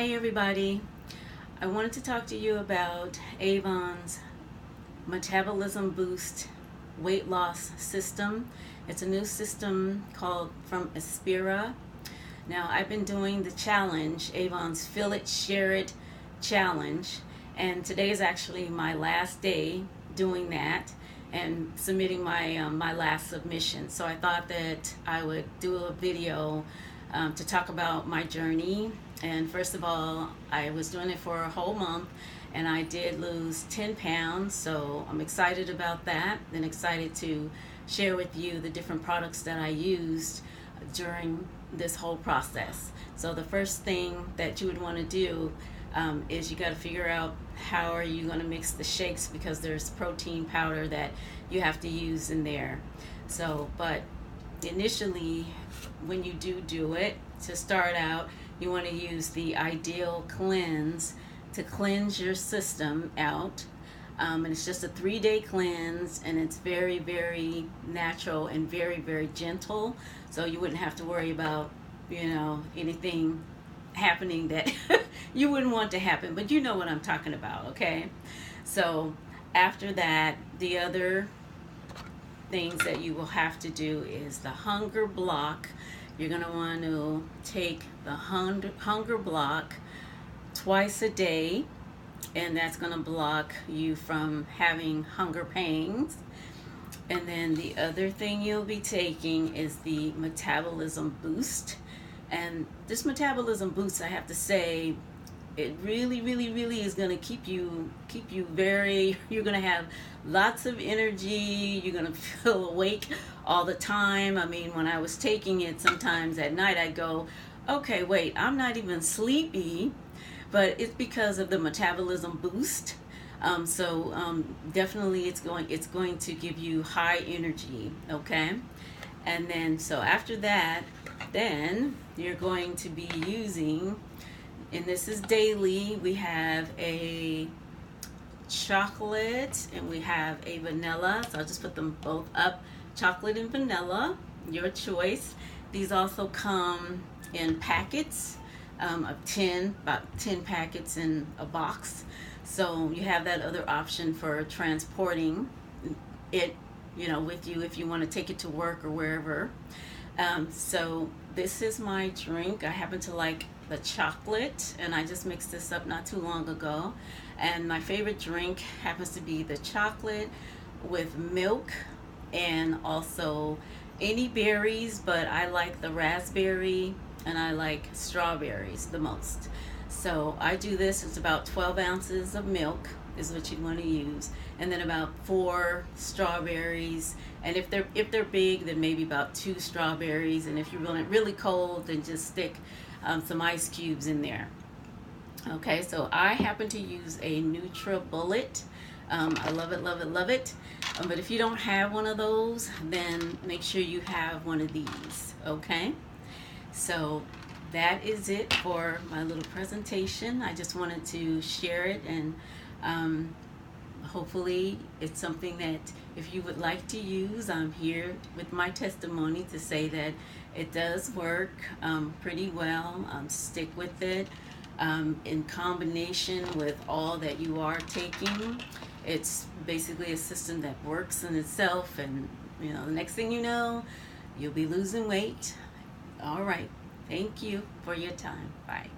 Hey everybody, I wanted to talk to you about Avon's Metabolism Boost weight loss system. It's a new system called from Espira. Now I've been doing the challenge, Avon's Feel It, Share It challenge, and today is actually my last day doing that and submitting my last submission. So I thought that I would do a video to talk about my journey. And first of all, I was doing it for a whole month and I did lose 10 pounds, so I'm excited about that and excited to share with you the different products that I used during this whole process. So the first thing that you would want to do is you got to figure out how are you going to mix the shakes, because there's protein powder that you have to use in there. So, but initially, when you do it, to start out, you want to use the Ideal Cleanse to cleanse your system out. And it's just a 3-day cleanse, and it's very, very natural and very, very gentle. So you wouldn't have to worry about, anything happening that you wouldn't want to happen. But you know what I'm talking about, okay? So after that, the other things that you will have to do is the hunger block. You're going to want to take the hunger block twice a day, and that's going to block you from having hunger pains. And then the other thing you'll be taking is the Metabolism Boost. And this Metabolism Boost, I have to say, it really, really, really is going to keep you very, you're going to have lots of energy. You're going to feel awake all the time. I mean, when I was taking it, sometimes at night I'd go, okay, wait, I'm not even sleepy, but it's because of the Metabolism Boost. Definitely it's going to give you high energy, okay? And then, so after that, then you're going to be using, and this is daily, we have a chocolate and we have a vanilla. So I'll just put them both up, chocolate and vanilla, your choice. These also come in packets of about 10 packets in a box. So you have that other option for transporting it, with you if you want to take it to work or wherever. So this is my drink. I happen to like the chocolate, and I just mixed this up not too long ago. And my favorite drink happens to be the chocolate with milk and also any berries, but I like the raspberry and I like strawberries the most. So I do this, it's about 12 ounces of milk is what you want to use, and then about 4 strawberries, and if they're big, then maybe about 2 strawberries, and if you want it really cold, then just stick some ice cubes in there. Okay, so I happen to use a NutriBullet. I love it, love it, love it. But if you don't have one of those, then make sure you have one of these, okay? So that is it for my little presentation. I just wanted to share it, and hopefully it's something that if you would like to use, I'm here with my testimony to say that it does work pretty well. Stick with it in combination with all that you are taking. It's basically a system that works in itself, and the next thing you know, you'll be losing weight. All right, thank you for your time. Bye.